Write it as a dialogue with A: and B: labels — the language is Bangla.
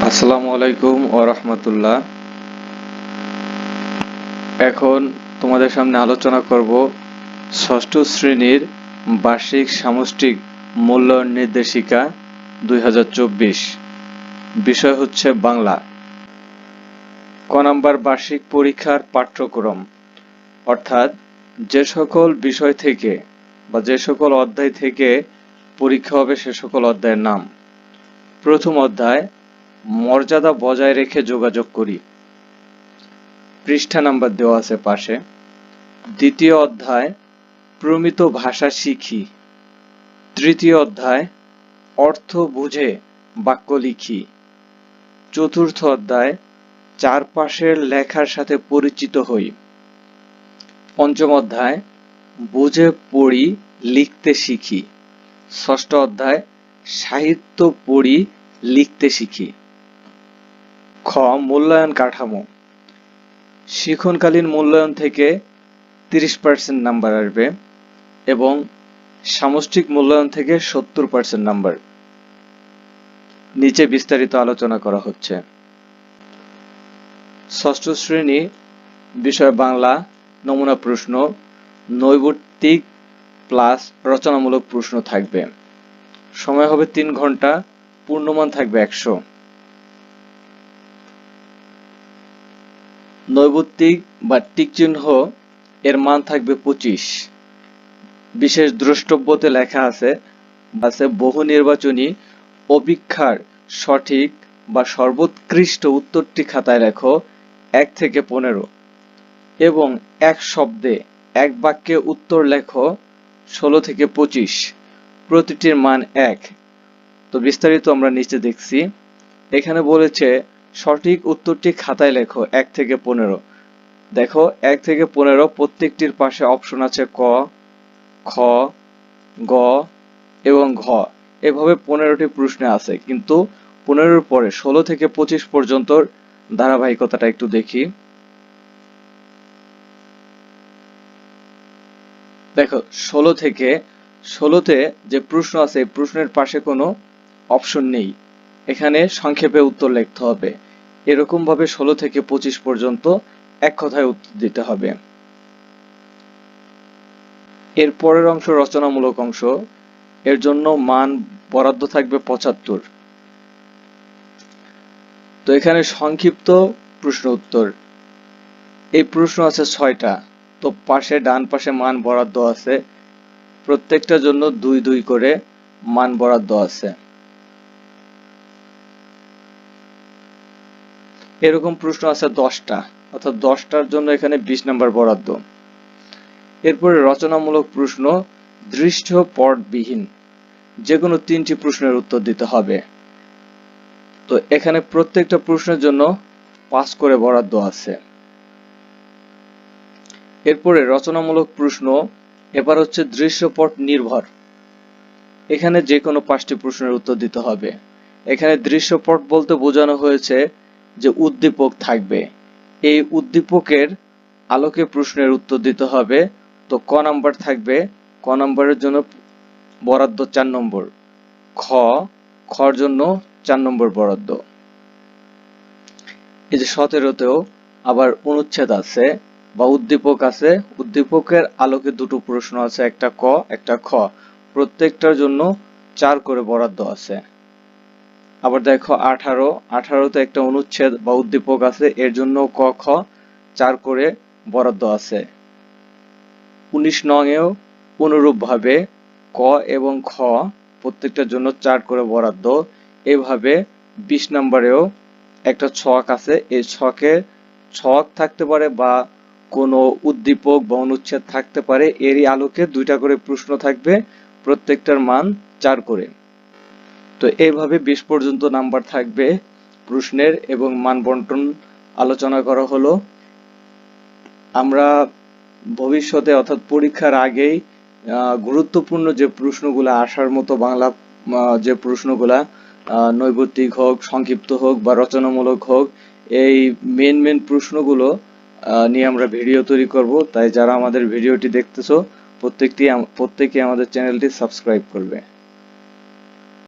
A: আসসালামু আলাইকুম ওয়া রাহমাতুল্লাহ। এখন তোমাদের সামনে আলোচনা করব ষষ্ঠ শ্রেণীর বার্ষিক সামষ্টিক মূল্যায়ন নির্দেশিকা 2024। বিষয় হচ্ছে বাংলা। ক নাম্বার বার্ষিক পরীক্ষার পাঠ্যক্রম, অর্থাৎ যে সকল বিষয় থেকে বা যে সকল অধ্যায় থেকে পরীক্ষা হবে সে সকল অধ্যায়ের নাম। প্রথম অধ্যায় মর্যাদা বজায় রেখে যোগাযোগ করি, পৃষ্ঠা নাম্বার দেওয়া আছে পাশে। দ্বিতীয় অধ্যায় প্রমিত ভাষা শিখি। তৃতীয় অধ্যায় অর্থ বুঝে বাক্য লিখি। চতুর্থ অধ্যায় চারপাশের লেখার সাথে পরিচিত হই। পঞ্চম অধ্যায় বুঝে পড়ি লিখতে শিখি। ষষ্ঠ অধ্যায় সাহিত্য পড়ি লিখতে শিখি। খ মূল্যায়ন কাঠামো, শিক্ষণকালীন মূল্যায়ন থেকে 30% নাম্বার আসবে এবং সামষ্টিক মূল্যায়ন থেকে 70% নাম্বার। নিচে বিস্তারিত আলোচনা করা হচ্ছে। ষষ্ঠ শ্রেণী বিষয় বাংলা, নমুনা প্রশ্ন, নৈর্ব্যক্তিক প্লাস রচনামূলক প্রশ্ন থাকবে। সময় হবে 3 ঘন্টা, পূর্ণমান থাকবে 100। নৈর্ব্যক্তিক বা টিক চিহ্ন এর মান থাকবে 25। বিশেষ দ্রষ্টব্যতে লেখা আছে বহু নির্বাচনী অভিক্ষার সঠিক বা সর্বোৎকৃষ্ট উত্তরটি খাতায় লেখো 1 থেকে 15 এবং এক শব্দে এক বাক্যে উত্তর লেখো 16 থেকে 25, প্রতিটির মান 1। তো বিস্তারিত আমরা নিচে দেখছি। এখানে বলেছে সঠিক উত্তরটি খাতায় লেখো 1 থেকে 15। দেখো 1 থেকে 15 প্রত্যেকটির পাশে অপশন আছে ক, খ, গ এবং ঘ। এভাবে 15টি প্রশ্নে আছে, কিন্তু 15-র পরে 16 থেকে 25 পর্যন্ত ধারাবাহিকতাটা একটু দেখি। দেখো 16তে যে প্রশ্ন আছে এই প্রশ্নের পাশে কোনো অপশন নেই, এখানে সংক্ষেপে উত্তর লিখতে হবে। এরকম ভাবে 16 থেকে 25 পর্যন্ত এক কথায় উত্তর দিতে হবে। এর পরের অংশ রচনামূলক অংশ, এর জন্য মান বরাদ্দ থাকবে 75। তো এখানে সংক্ষিপ্ত প্রশ্ন উত্তর, এই প্রশ্ন আছে 6টা। তো পাশে ডান পাশে মান বরাদ্দ আছে, প্রত্যেকটার জন্য 2-2 করে মান বরাদ্দ আছে। এরকম প্রশ্ন আছে 10টা, অর্থাৎ 10টার জন্য এখানে 20 নাম্বার বরাদ্দ। এরপরে রচনামূলক প্রশ্ন দৃশ্যপটবিহীন, যে কোনো 3টি প্রশ্নের উত্তর দিতে হবে। তো এখানে প্রত্যেকটা প্রশ্নের জন্য 5 করে বরাদ্দ আছে। এরপরে রচনামূলক প্রশ্ন এবার হচ্ছে দৃশ্যপট নির্ভর, এখানে যে কোনো 5টি প্রশ্নের উত্তর দিতে হবে। এখানে দৃশ্যপট বলতে বোঝানো হয়েছে যে উদ্দীপক থাকবে, এই উদ্দীপকের আলোকে প্রশ্নের উত্তর দিতে হবে। তো ক নাম্বার থাকবে, ক নাম্বারের জন্য বরাদ্দ 4 নম্বর, খর জন্য 4 নম্বর বরাদ্দ। এই যে 17তেও আবার অনুচ্ছেদ আছে বা উদ্দীপক আছে, উদ্দীপকের আলোকে 2টো প্রশ্ন আছে, একটা ক একটা খ, প্রত্যেকটার জন্য 4 করে বরাদ্দ আছে। আবার দেখো 18তে একটা অনুচ্ছেদ বা উদ্দীপক আছে, এর জন্য ক খ 4 করে বরাদ্দ আছে। 19 নংয়েও অনুরূপ ভাবে ক এবং খ প্রত্যেকটার জন্য 4 করে বরাদ্দ। এভাবে 20 নম্বরেও একটা ছক আছে, এই ছকে ছক থাকতে পারে বা কোনো উদ্দীপক বা অনুচ্ছেদ থাকতে পারে, এরই আলোকে 2টা করে প্রশ্ন থাকবে, প্রত্যেকটার মান 4 করে। তো এইভাবে 20 পর্যন্ত নাম্বার থাকবে প্রশ্নের এবং মান বন্টন আলোচনা করা হলো। আমরা ভবিষ্যতে অর্থাৎ পরীক্ষার আগেই গুরুত্বপূর্ণ যে প্রশ্নগুলো আসার মতো, বাংলা যে প্রশ্নগুলা নৈর্ব্যক্তিক হোক, সংক্ষিপ্ত হোক বা রচনামূলক হোক, এই মেন প্রশ্নগুলো নিয়ে আমরা ভিডিও তৈরি করব। তাই যারা আমাদের ভিডিওটি দেখতেছো প্রত্যেকে আমাদের চ্যানেলটি সাবস্ক্রাইব করবে।